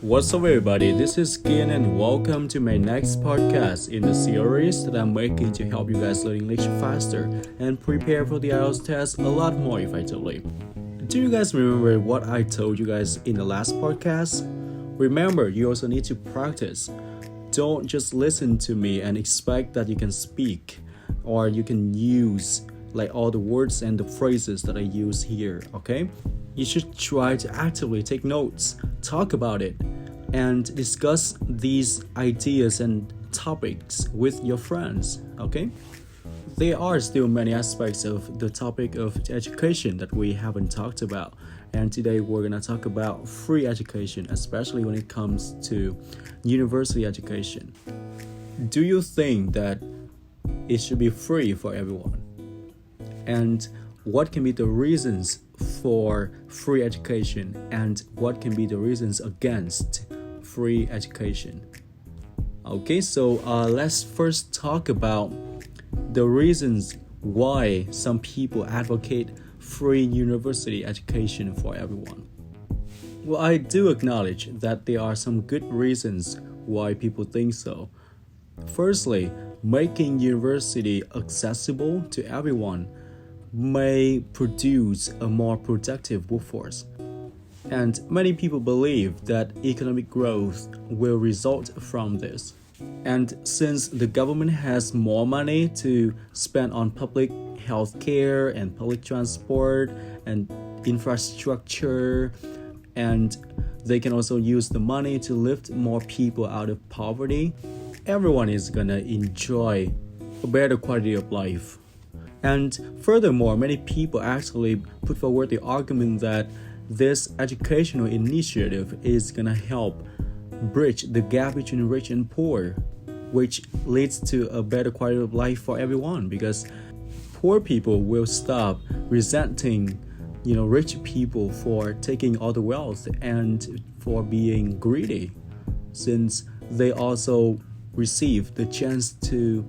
What's up, everybody? This is Kian, and welcome to my next podcast in the series that I'm making to help you guys learn English faster and prepare for the IELTS test a lot more effectively. Do you guys remember what I told you guys in the last podcast? Remember, you also need to practice. Don't just listen to me and expect that you can speak or you can use like all the words and the phrases that I use here, okay? You should try to actively take notes, talk about it, and discuss these ideas and topics with your friends, okay? There are still many aspects of the topic of education that we haven't talked about, and today we're going to talk about free education, especially when it comes to university education. Do you think that it should be free for everyone? And what can be the reasons for free education, and what can be the reasons against free education? Okay, so let's first talk about the reasons why some people advocate free university education for everyone. Well, I do acknowledge that there are some good reasons why people think so. Firstly, making university accessible to everyone may produce a more productive workforce. And many people believe that economic growth will result from this. And since the government has more money to spend on public health care and public transport and infrastructure, and they can also use the money to lift more people out of poverty, everyone is gonna enjoy a better quality of life. And furthermore, many people actually put forward the argument that this educational initiative is going to help bridge the gap between rich and poor, which leads to a better quality of life for everyone, because poor people will stop resenting rich people for taking all the wealth and for being greedy, since they also receive the chance to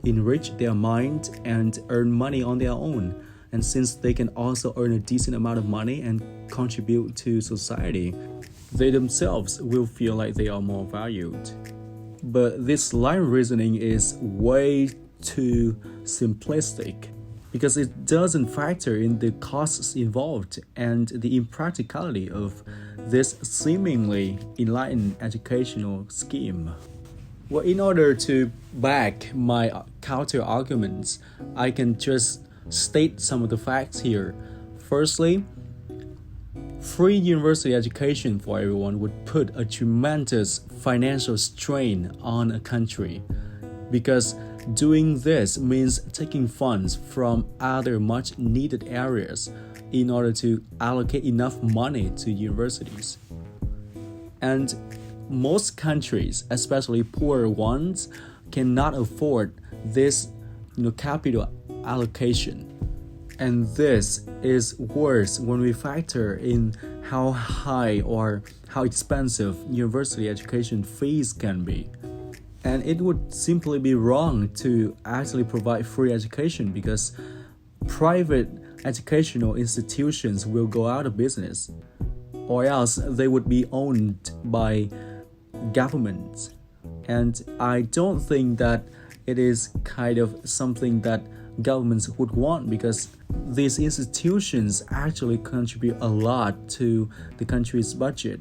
enrich their mind and earn money on their own. And since they can also earn a decent amount of money and contribute to society, they themselves will feel like they are more valued. But this line of reasoning is way too simplistic, because it doesn't factor in the costs involved and the impracticality of this seemingly enlightened educational scheme. Well, in order to back my counter arguments, I can just state some of the facts here. Firstly, free university education for everyone would put a tremendous financial strain on a country, because doing this means taking funds from other much needed areas in order to allocate enough money to universities. And most countries, especially poorer ones, cannot afford this capital allocation. And this is worse when we factor in how high or how expensive university education fees can be. And it would simply be wrong to actually provide free education, because private educational institutions will go out of business, or else they would be owned by governments. And I don't think that it is kind of something that governments would want, because these institutions actually contribute a lot to the country's budget.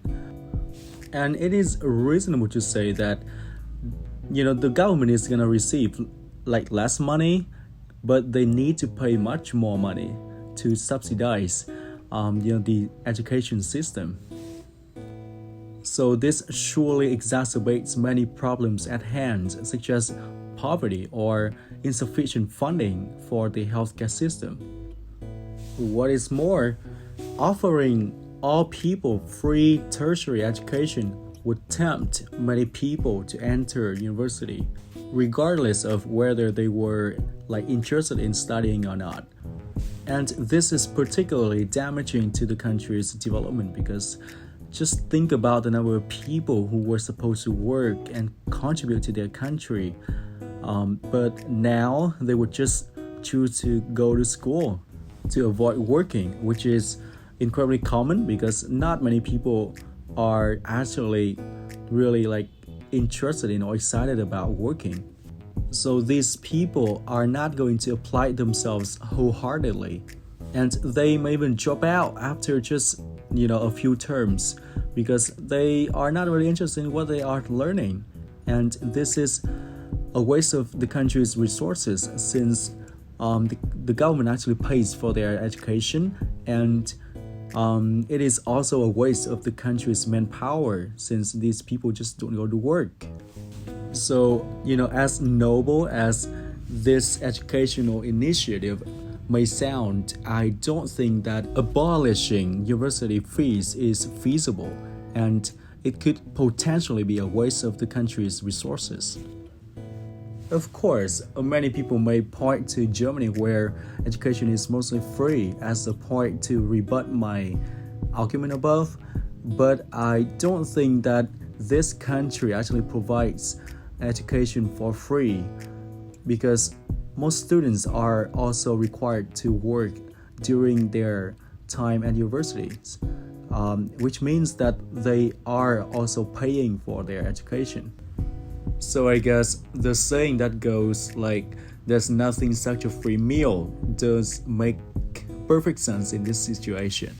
And it is reasonable to say that the government is going to receive like less money, but they need to pay much more money to subsidize the education system. So this surely exacerbates many problems at hand, such as poverty or insufficient funding for the healthcare system. What is more, offering all people free tertiary education would tempt many people to enter university, regardless of whether they were interested in studying or not. And this is particularly damaging to the country's development, because just think about the number of people who were supposed to work and contribute to their country, but now they would just choose to go to school to avoid working, which is incredibly common because not many people are actually really like interested in or excited about working. So these people are not going to apply themselves wholeheartedly, and they may even drop out after just a few terms because they are not really interested in what they are learning. And this is a waste of the country's resources, since the government actually pays for their education, and it is also a waste of the country's manpower, since these people just don't go to work. So, as noble as this educational initiative may sound, I don't think that abolishing university fees is feasible, and it could potentially be a waste of the country's resources. Of course, many people may point to Germany, where education is mostly free, as a point to rebut my argument above, but I don't think that this country actually provides education for free, because most students are also required to work during their time at universities, which means that they are also paying for their education. So I guess the saying that goes like, there's nothing such a free meal, does make perfect sense in this situation.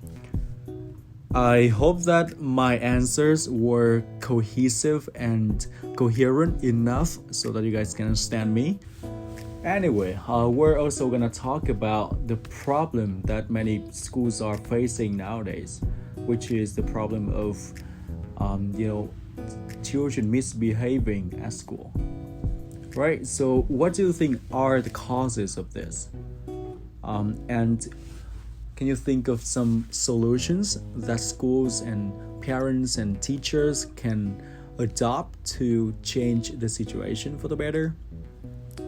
I hope that my answers were cohesive and coherent enough so that you guys can understand me. Anyway, we're also gonna talk about the problem that many schools are facing nowadays, which is the problem of children misbehaving at school. Right? So what do you think are the causes of this? And can you think of some solutions that schools and parents and teachers can adopt to change the situation for the better?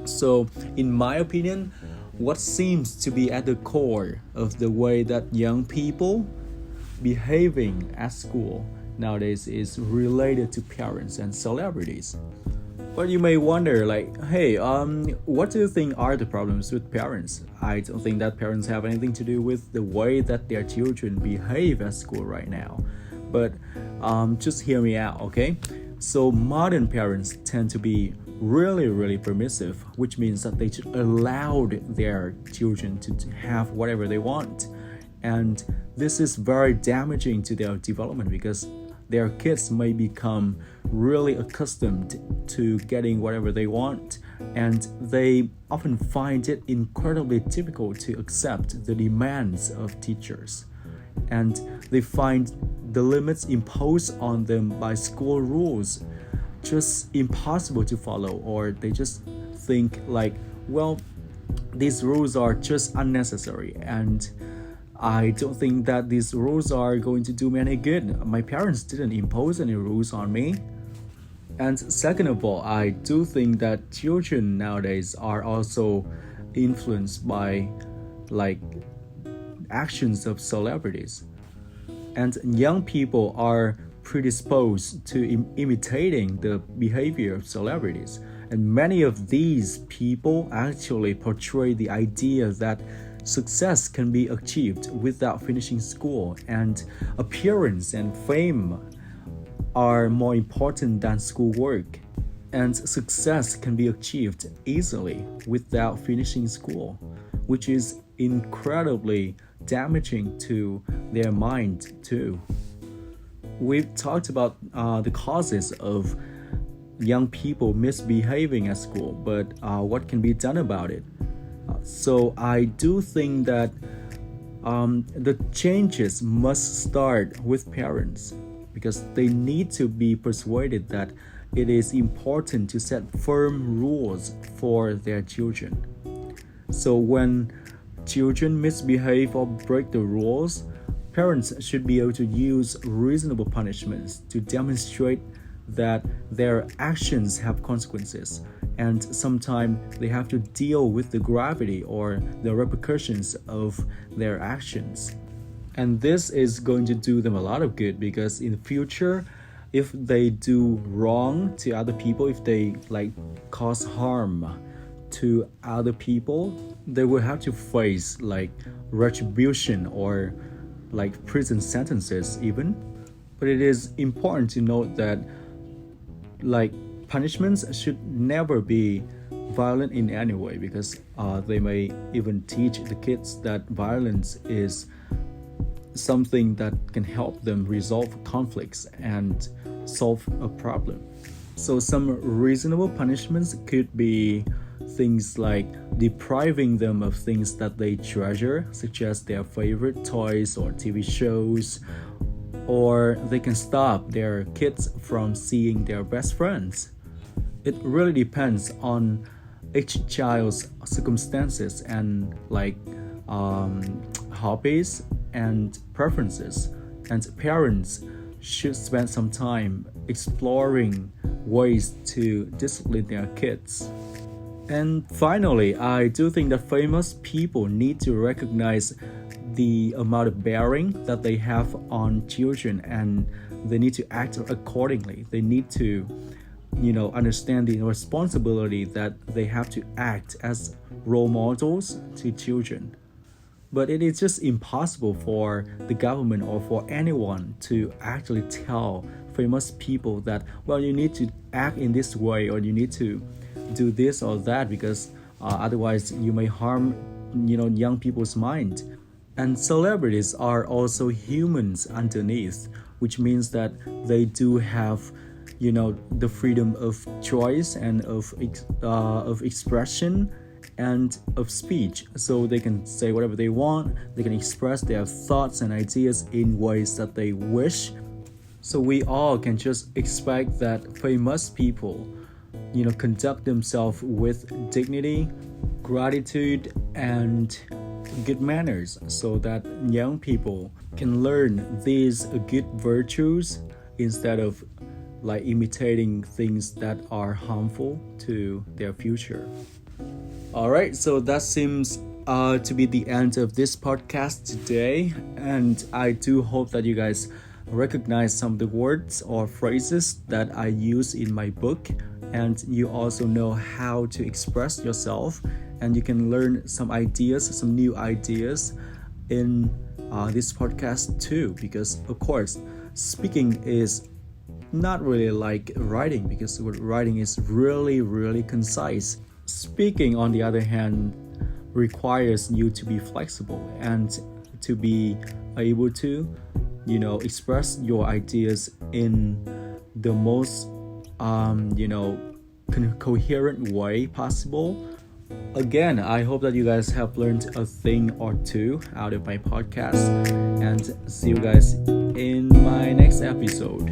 So, in my opinion, what seems to be at the core of the way that young people behaving at school nowadays is related to parents and celebrities. But you may wonder, hey, what do you think are the problems with parents? I don't think that parents have anything to do with the way that their children behave at school right now. But just hear me out, okay? So modern parents tend to be really permissive, which means that they should allow their children to have whatever they want. And this is very damaging to their development, because their kids may become really accustomed to getting whatever they want, and they often find it incredibly difficult to accept the demands of teachers. And they find the limits imposed on them by school rules just impossible to follow, or they just think these rules are just unnecessary, and I don't think that these rules are going to do me any good. My parents didn't impose any rules on me. And second of all, I do think that children nowadays are also influenced by actions of celebrities. And young people are predisposed to imitating the behavior of celebrities. And many of these people actually portray the idea that success can be achieved without finishing school, and appearance and fame are more important than schoolwork, and success can be achieved easily without finishing school, which is incredibly damaging to their mind too. We've talked about the causes of young people misbehaving at school, but what can be done about it? So I do think that the changes must start with parents, because they need to be persuaded that it is important to set firm rules for their children. So when children misbehave or break the rules, parents should be able to use reasonable punishments to demonstrate that their actions have consequences, and sometimes they have to deal with the gravity or the repercussions of their actions. And this is going to do them a lot of good, because in the future, if they do wrong to other people, if they cause harm to other people, they will have to face retribution or prison sentences even. But it is important to note that like punishments should never be violent in any way, because they may even teach the kids that violence is something that can help them resolve conflicts and solve a problem. So some reasonable punishments could be things like depriving them of things that they treasure, such as their favorite toys or TV shows, or they can stop their kids from seeing their best friends. It really depends on each child's circumstances and hobbies and preferences, and parents should spend some time exploring ways to discipline their kids. And finally, I do think that famous people need to recognize the amount of bearing that they have on children, and they need to act accordingly. They need to understand the responsibility that they have to act as role models to children. But it is just impossible for the government or for anyone to actually tell famous people that, well, you need to act in this way, or you need to do this or that, because otherwise you may harm young people's mind. And celebrities are also humans underneath, which means that they do have the freedom of choice and of expression and of speech. So they can say whatever they want, they can express their thoughts and ideas in ways that they wish. So we all can just expect that famous people conduct themselves with dignity, gratitude, and good manners, so that young people can learn these good virtues instead of imitating things that are harmful to their future. Alright, so that seems to be the end of this podcast today, and I do hope that you guys recognize some of the words or phrases that I use in my book, and you also know how to express yourself, and you can learn some new ideas in this podcast too, because of course speaking is not really like writing, because writing is really, really concise. Speaking, on the other hand, requires you to be flexible and to be able to express your ideas in the most coherent way possible. Again, I hope that you guys have learned a thing or two out of my podcast, and see you guys in my next episode.